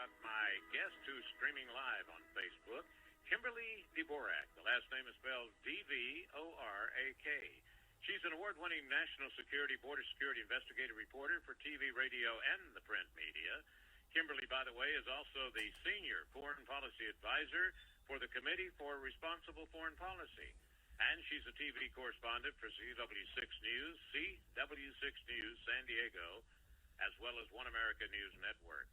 about my guest who's streaming live on Facebook, Kimberly Dvorak. The last name is spelled D-V-O-R-A-K. She's an award-winning national security, border security investigative reporter for TV, radio, and the print media. Kimberly, by the way, is also the senior foreign policy advisor for the Committee for Responsible Foreign Policy. And she's a TV correspondent for CW6 News, CW6 News San Diego, as well as One America News Network.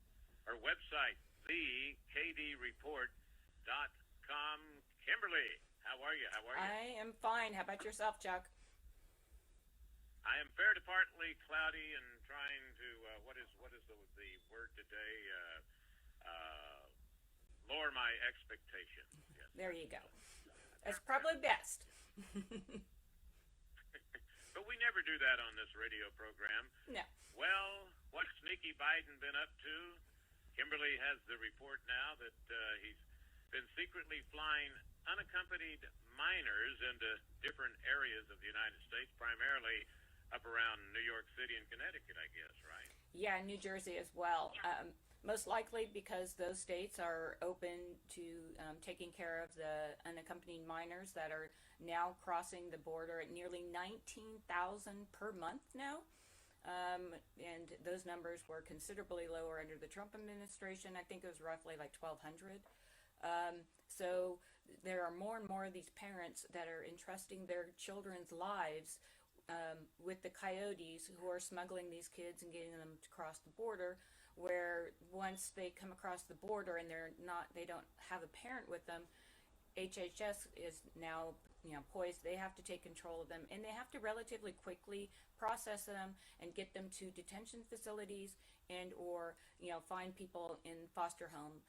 Her website, thekdreport.com. Kimberly, how are you? I am fine. How about yourself, Chuck? I am fair to partly cloudy and trying to, what is the word today? Lower my expectation. Yes. There you go. That's probably best. But we never do that on this radio program. No. Well, what's sneaky Biden been up to? Kimberly has the report now that he's been secretly flying unaccompanied minors into different areas of the United States, primarily up around New York City and Connecticut, I guess, right? Yeah, New Jersey as well. Most likely because those states are open to taking care of the unaccompanied minors that are now crossing the border at nearly 19,000 per month now. And those numbers were considerably lower under the Trump administration. I think it was roughly like 1,200. So there are more and more of these parents that are entrusting their children's lives with the coyotes who are smuggling these kids and getting them to cross the border, where once they come across the border and they don't have a parent with them, HHS is now poised. They have to take control of them, and they have to relatively quickly process them and get them to detention facilities and or find people in foster home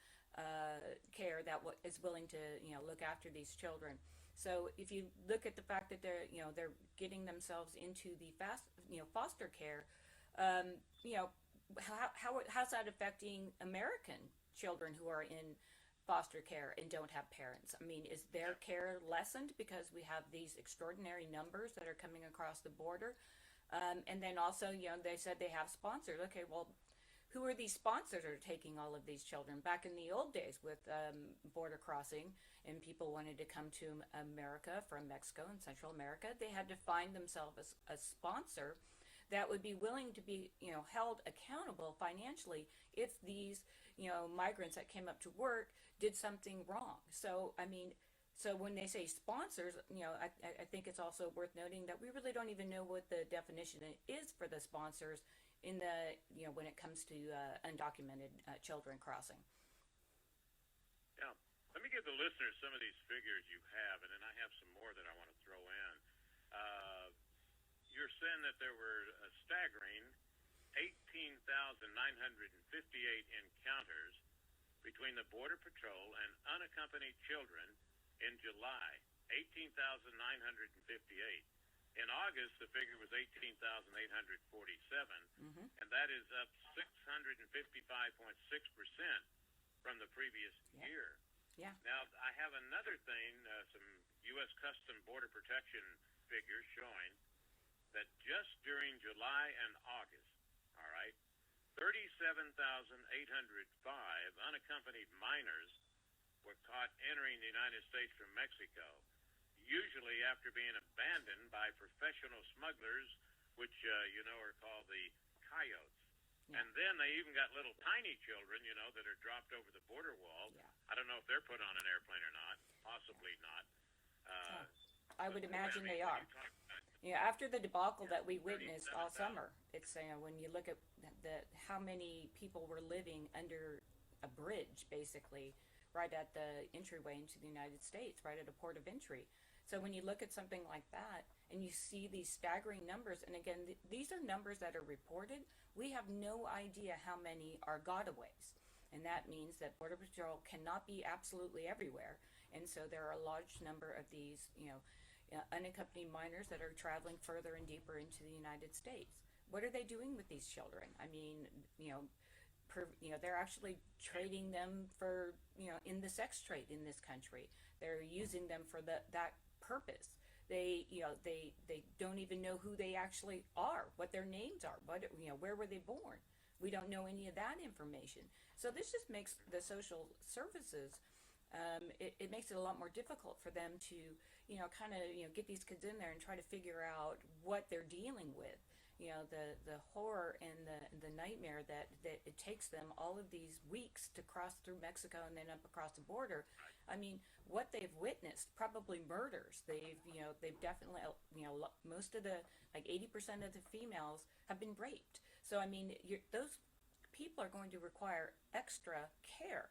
care that is willing to look after these children. So if you look at the fact that they're getting themselves into the foster care, how's that affecting American children who are in foster care and don't have parents? I mean, is their care lessened because we have these extraordinary numbers that are coming across the border? And then also, they said they have sponsors. Okay, well, who are these sponsors that are taking all of these children? Back in the old days with border crossing and people wanted to come to America from Mexico and Central America, they had to find themselves a sponsor that would be willing to be held accountable financially if these migrants that came up to work did something wrong. So I mean, so when they say sponsors, I think it's also worth noting that we really don't even know what the definition is for the sponsors in the when it comes to undocumented children crossing. Yeah, let me give the listeners some of these figures you have, and then I have some more that I want to throw in. You're saying that there were a staggering 18,958 encounters between the Border Patrol and unaccompanied children in July. 18,958. In August, the figure was 18,847, and that is up 655.6% from the previous year. Yeah. Now, I have another thing, some U.S. Custom Border Protection figures showing that just during July and August, all right, 37,805 unaccompanied minors were caught entering the United States from Mexico, usually after being abandoned by professional smugglers, which, are called the coyotes. Yeah. And then they even got little tiny children, that are dropped over the border wall. Yeah. I don't know if they're put on an airplane or not. Possibly not. I would imagine they are. After the debacle that we witnessed all summer, it's when you look at how many people were living under a bridge, basically, right at the entryway into the United States, right at a port of entry. So when you look at something like that and you see these staggering numbers, and again, these are numbers that are reported, we have no idea how many are gotaways. And that means that Border Patrol cannot be absolutely everywhere. And so there are a large number of these, unaccompanied minors that are traveling further and deeper into the United States. What are they doing with these children? I mean, they're actually trading them for, in the sex trade in this country. They're using them for that purpose. They don't even know who they actually are, what their names are, where were they born? We don't know any of that information. So this just makes the social services, it makes it a lot more difficult for them to, kind of, get these kids in there and try to figure out what they're dealing with. The horror and the nightmare that it takes them all of these weeks to cross through Mexico and then up across the border. I mean, what they've witnessed, probably murders. They've definitely, most of the, like 80% of the females have been raped. So, I mean, those people are going to require extra care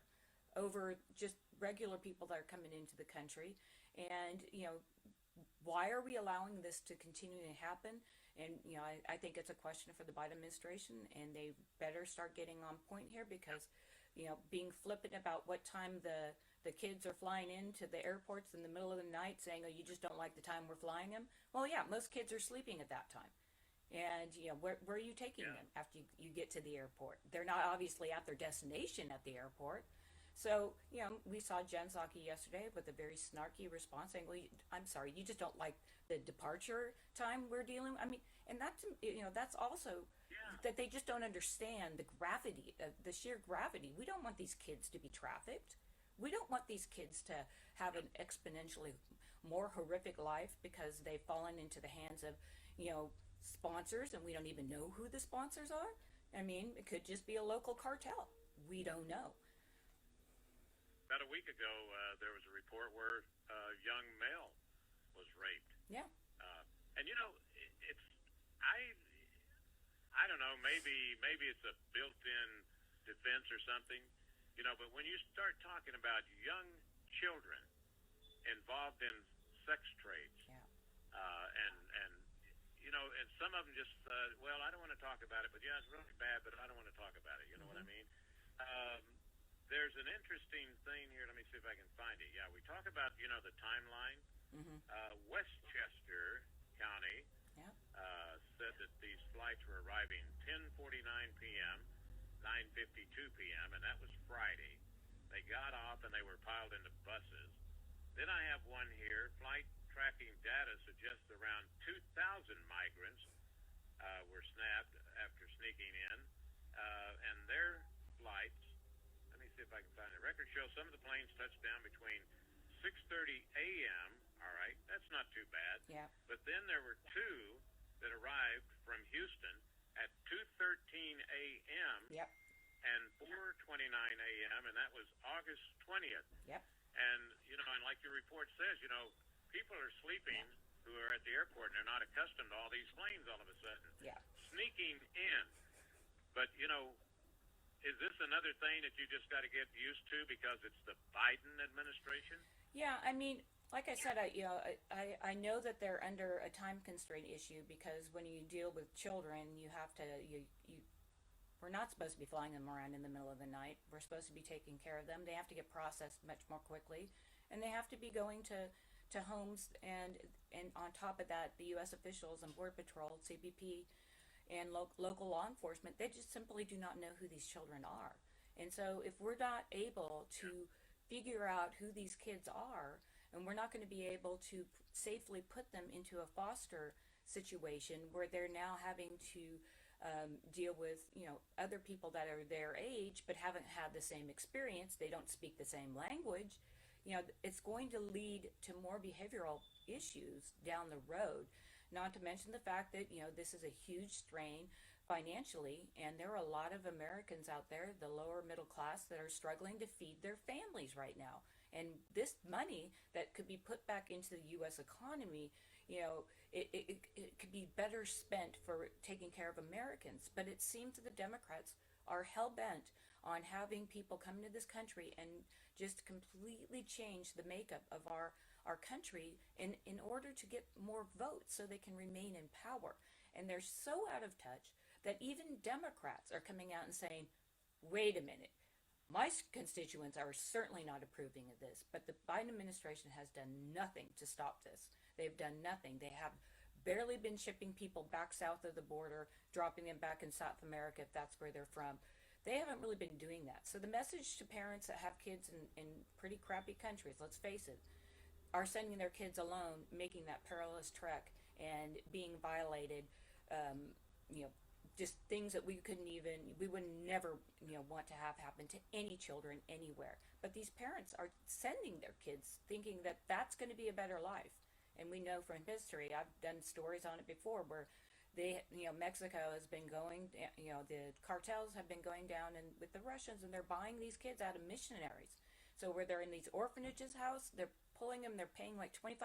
over just regular people that are coming into the country. And, why are we allowing this to continue to happen? And, I think it's a question for the Biden administration, and they better start getting on point here because, being flippant about what time the kids are flying into the airports in the middle of the night saying, oh, you just don't like the time we're flying them. Well, yeah, most kids are sleeping at that time. And, where are you taking them after you get to the airport? They're not obviously at their destination at the airport. So, we saw Jen Psaki yesterday with a very snarky response saying, well, I'm sorry, you just don't like the departure time we're dealing with. I mean, and that's, that's also that they just don't understand the gravity, the sheer gravity. We don't want these kids to be trafficked. We don't want these kids to have an exponentially more horrific life because they've fallen into the hands of, sponsors, and we don't even know who the sponsors are. I mean, it could just be a local cartel. We don't know. About a week ago, there was a report where a young male was raped. Yeah. And it's I don't know. Maybe it's a built-in defense or something. But when you start talking about young children involved in sex trades, and some of them just I don't want to talk about it, but yeah, it's really bad, but I don't want to talk about it. You know what I mean? There's an interesting thing here. Let me see if I can find it. Yeah, we talk about, the timeline. Westchester County said that these flights were arriving 10:49 p.m., 9:52 p.m., and that was Friday. They got off and they were piled into buses. Then I have one here. Flight tracking data suggests around 2,000 migrants were snapped after sneaking in, and their flights, if I can find it. Records show some of the planes touched down between 6:30 a.m. All right, that's not too bad. Yeah. But then there were two that arrived from Houston at 2:13 a.m. Yep. and 4:29 a.m. and that was August 20th. Yep. And and like your report says, people are sleeping who are at the airport and they're not accustomed to all these planes all of a sudden. Yeah. Sneaking in, but is this another thing that you just got to get used to because it's the Biden administration? Yeah, I mean, like I said, I know that they're under a time constraint issue because when you deal with children, you have to we're not supposed to be flying them around in the middle of the night. We're supposed to be taking care of them. They have to get processed much more quickly, and they have to be going to homes, and on top of that, the U.S. officials and Border Patrol, CBP, and local law enforcement, they just simply do not know who these children are. And so if we're not able to figure out who these kids are, and we're not going to be able to safely put them into a foster situation where they're now having to deal with, other people that are their age but haven't had the same experience, they don't speak the same language, it's going to lead to more behavioral issues down the road. Not to mention the fact that, this is a huge strain financially, and there are a lot of Americans out there, the lower middle class, that are struggling to feed their families right now. And this money that could be put back into the U.S. economy, it could be better spent for taking care of Americans. But it seems that the Democrats are hell-bent on having people come into this country and just completely change the makeup of our country in order to get more votes so they can remain in power. And they're so out of touch that even Democrats are coming out and saying, wait a minute, my constituents are certainly not approving of this, but the Biden administration has done nothing to stop this. They've done nothing. They have barely been shipping people back south of the border, dropping them back in South America if that's where they're from. They haven't really been doing that. So the message to parents that have kids in pretty crappy countries, let's face it, are sending their kids alone, making that perilous trek and being violated, just things that we would never, want to have happen to any children anywhere. But these parents are sending their kids thinking that that's going to be a better life. And we know from history, I've done stories on it before, where Mexico has been going, the cartels have been going down and with the Russians, and they're buying these kids out of missionaries. So where they're in these orphanages house, they're pulling them, they're paying like $25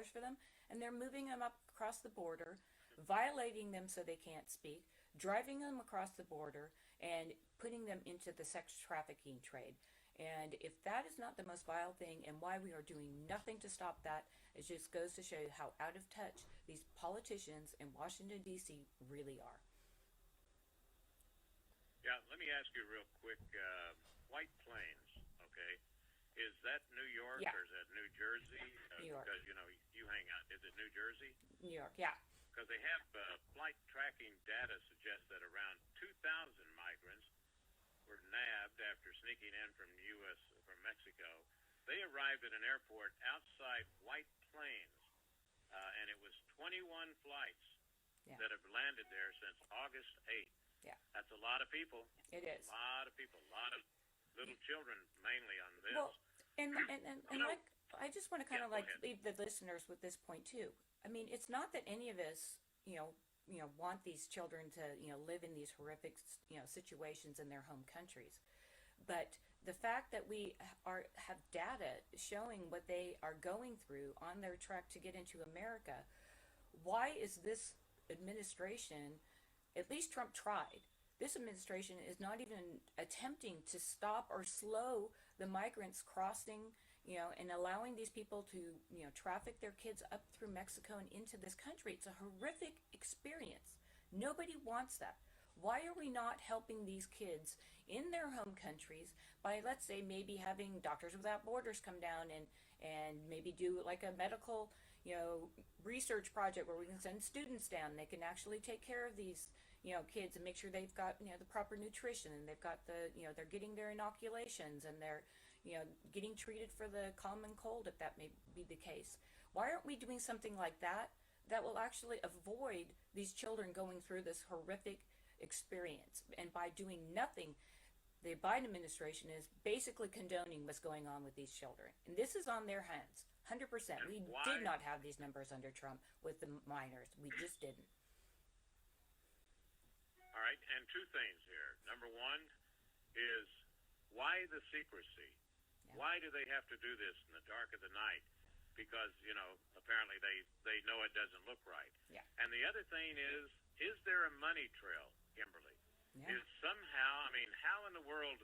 for them, and they're moving them up across the border, violating them so they can't speak, driving them across the border, and putting them into the sex trafficking trade. And if that is not the most vile thing, and why we are doing nothing to stop that, it just goes to show you how out of touch these politicians in Washington, D.C. really are. Yeah, let me ask you real quick. White Plains, okay? Is that New York or is that New Jersey? New York. Because, you hang out. Is it New Jersey? New York, yeah. Because they have flight tracking data suggests that around 2,000 migrants were nabbed after sneaking in from Mexico. They arrived at an airport outside White Plains, and it was 21 flights that have landed there since August 8th. Yeah. That's a lot of people. It is. A lot of people, a lot of little children mainly on this. Well, and like, I just want to kind of leave the listeners with this point too. I mean, it's not that any of us, want these children to, live in these horrific, situations in their home countries. But the fact that we have data showing what they are going through on their trek to get into America, why is this administration, at least Trump tried, this administration is not even attempting to stop or slow the migrants crossing, and allowing these people to, traffic their kids up through Mexico and into this country. It's a horrific experience. Nobody wants that. Why are we not helping these kids in their home countries by, let's say, maybe having Doctors Without Borders come down and maybe do like a medical, research project where we can send students down. They can actually take care of these, kids and make sure they've got, the proper nutrition, and they've got the, they're getting their inoculations, and they're, getting treated for the common cold, if that may be the case. Why aren't we doing something like that that will actually avoid these children going through this horrific experience? And by doing nothing, the Biden administration is basically condoning what's going on with these children. And this is on their hands, 100%. We did not have these numbers under Trump with the minors. We just didn't. All right, and two things here. Number one is, why the secrecy? Yeah. Why do they have to do this in the dark of the night? Because, apparently they know it doesn't look right. Yeah. And the other thing is there a money trail, Kimberly? Yeah. Is somehow, how in the world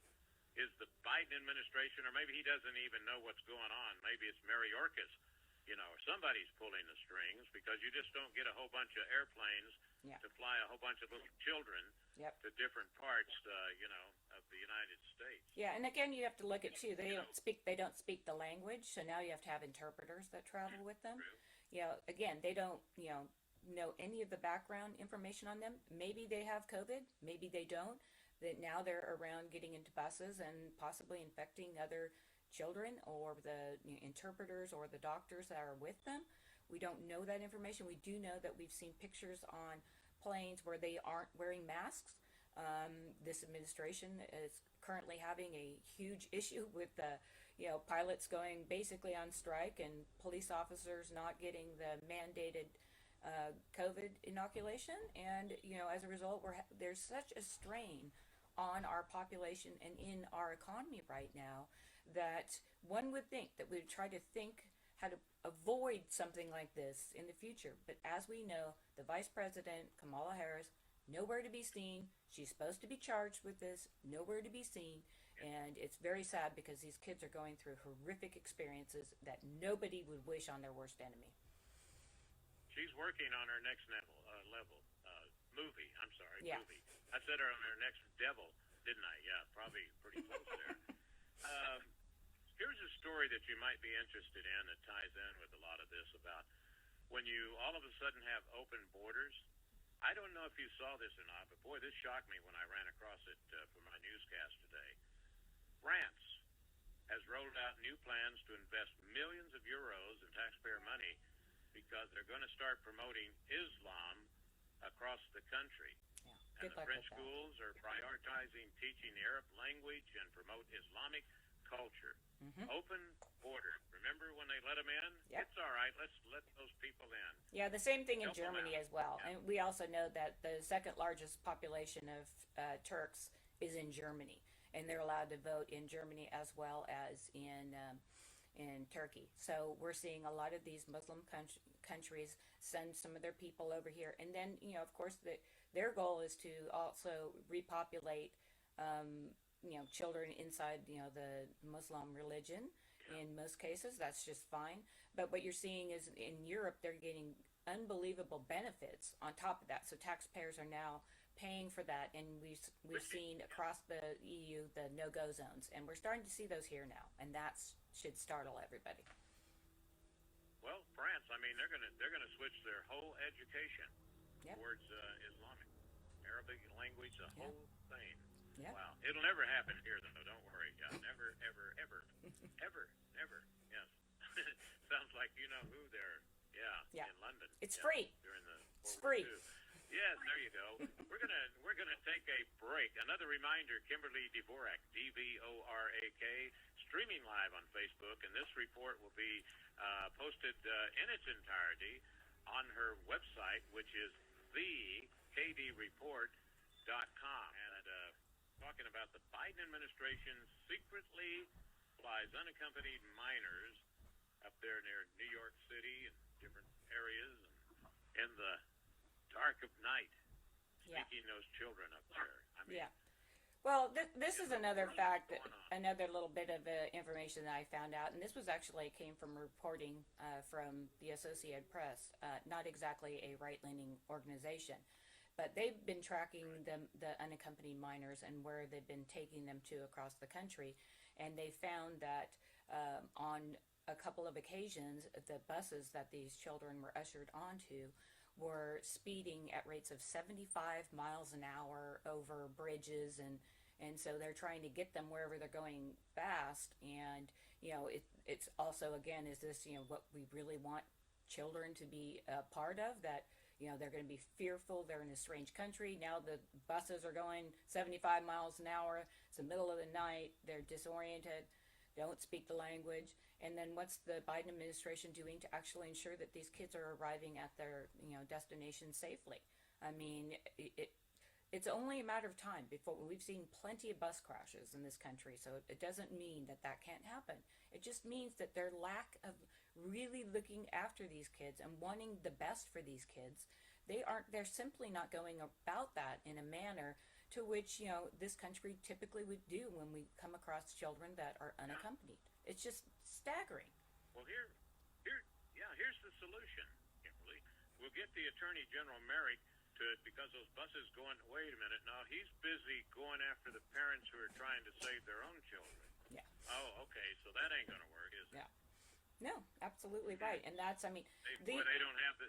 is the Biden administration, or maybe he doesn't even know what's going on, maybe it's Mayorkas, or somebody's pulling the strings, because you just don't get a whole bunch of airplanes to fly a whole bunch of little children to different parts, of the United States. Yeah, and again, you have to look at too. They don't speak the language, so now you have to have interpreters that travel with them. True. Again, they don't know any of the background information on them. Maybe they have COVID, maybe they don't. That now they're around getting into buses and possibly infecting other children, or the interpreters or the doctors that are with them. We don't know that information. We do know that we've seen pictures on planes where they aren't wearing masks. This administration is currently having a huge issue with the, pilots going basically on strike, and police officers not getting the mandated COVID inoculation. And, as a result, there's such a strain on our population and in our economy right now that one would think that we would try to think how to avoid something like this in the future. But as we know, the Vice President, Kamala Harris, nowhere to be seen. She's supposed to be charged with this, nowhere to be seen. And it's very sad because these kids are going through horrific experiences that nobody would wish on their worst enemy. She's working on her next movie. Yeah. Movie. I said her on her next devil, didn't I? Yeah, probably pretty close there. Here's a story that you might be interested in that ties in with a lot of this, about when you all of a sudden have open borders. I don't know if you saw this or not, but boy, this shocked me when I ran across it for my newscast today. France has rolled out new plans to invest millions of euros in taxpayer money because they're going to start promoting Islam across the country. Yeah. Good and the luck French with that. schools are prioritizing teaching the Arab language and promote Islamic culture. Open border. Remember when they let them in? Yep. It's all right. Let's let those people in. Yeah, the same thing in Help 'em Germany out. as well. Yeah. And we also know that the second largest population of Turks is in Germany, and they're allowed to vote in Germany as well as in Turkey. So we're seeing a lot of these Muslim countries send some of their people over here, and then of course their goal is to also repopulate children inside the Muslim religion. In most cases, that's just fine. But what you're seeing is in Europe, they're getting unbelievable benefits on top of that. So taxpayers are now paying for that, and we've seen across the EU the no-go zones, and we're starting to see those here now, and that should startle everybody. Well, France. I mean, they're gonna switch their whole education Yep. towards Islamic, Arabic language, the Yep. whole thing. Yep. Wow. It'll never happen here, though. Don't worry. Never, ever, ever, ever, never. Yes. Sounds like you know who there. Yeah. In London. It's free. During the It's World War free. II. Yes, there you go. We're gonna take a break. Another reminder: Kimberly Dvorak, Dvorak, streaming live on Facebook, and this report will be posted in its entirety on her website, which is thekdreport.com. And talking about the Biden administration secretly flies unaccompanied minors up there near New York City and different areas in the dark of night, sneaking those children up there. I mean, Yeah. Well, this is another fact, another little bit of information that I found out, and this was actually came from reporting from the Associated Press, not exactly a right-leaning organization, but they've been tracking the unaccompanied minors and where they've been taking them to across the country, and they found that on a couple of occasions, the buses that these children were ushered onto were speeding at rates of 75 miles an hour over bridges, and so they're trying to get them wherever they're going fast. And it's also, again, is this what we really want children to be a part of, that they're going to be fearful, they're in a strange country, now the buses are going 75 miles an hour, it's the middle of the night, they're disoriented, don't speak the language. And then what's the Biden administration doing to actually ensure that these kids are arriving at their destination safely? I mean, it's only a matter of time before we've seen plenty of bus crashes in this country. So it doesn't mean that can't happen. It just means that their lack of really looking after these kids and wanting the best for these kids, they're simply not going about that in a manner to which this country typically would do when we come across children that are unaccompanied. It's just staggering. Well, here's the solution, Kimberly. We'll get the Attorney General Merrick to it, because those buses going, wait a minute, now he's busy going after the parents who are trying to save their own children. Yeah. Oh, okay, so that ain't going to work, is it? Yeah. No, absolutely right. And that's, I mean, They don't have the...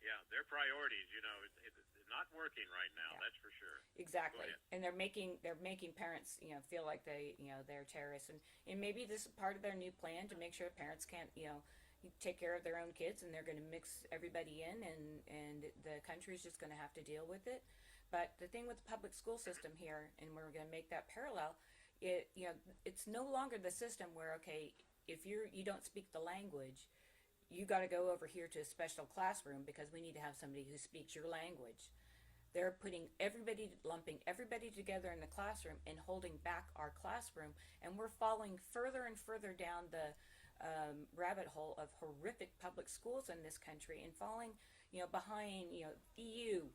Yeah, their priorities, it's not working right now. Yeah. That's for sure. Exactly. And they're making parents, feel like they're terrorists, and maybe this is part of their new plan to make sure parents can't, take care of their own kids, and they're going to mix everybody in, and the country's just going to have to deal with it. But the thing with the public school system here, and we're going to make that parallel, it's no longer the system where, okay, if you don't speak the language, you got to go over here to a special classroom because we need to have somebody who speaks your language. They're lumping everybody together in the classroom and holding back our classroom, and we're falling further and further down the rabbit hole of horrific public schools in this country, and falling, behind, EU.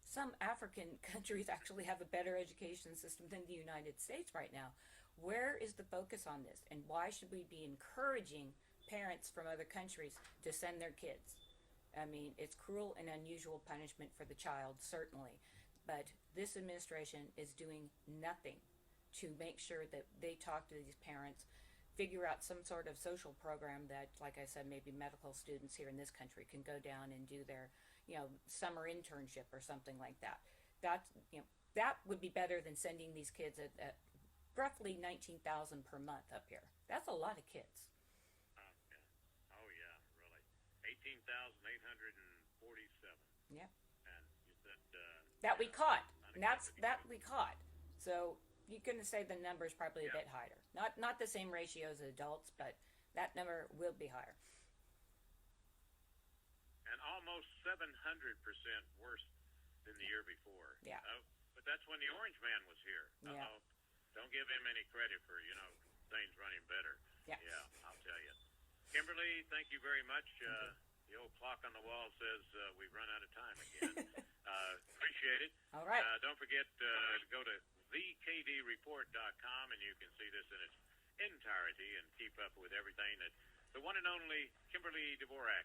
Some African countries actually have a better education system than the United States right now. Where is the focus on this, and why should we be encouraging parents from other countries to send their kids? I mean, it's cruel and unusual punishment for the child, certainly, but this administration is doing nothing to make sure that they talk to these parents, figure out some sort of social program that, like I said, maybe medical students here in this country can go down and do their, summer internship or something like that. That would be better than sending these kids at roughly $19,000 per month up here. That's a lot of kids. Oh yeah, really. 18,847. Yeah. that we caught. And that we caught. So you can say the number is probably a bit higher. Not the same ratio as adults, but that number will be higher. And almost 700% worse than the year before. Yeah. But that's when the Orange Man was here. Yeah. Don't give him any credit for, things running better. Yeah. Yeah, I'll tell you. Kimberly, thank you very much. The old clock on the wall says we've run out of time again. Appreciate it. All right. Don't forget to go to thekdreport.com and you can see this in its entirety and keep up with everything that the one and only Kimberly Dvorak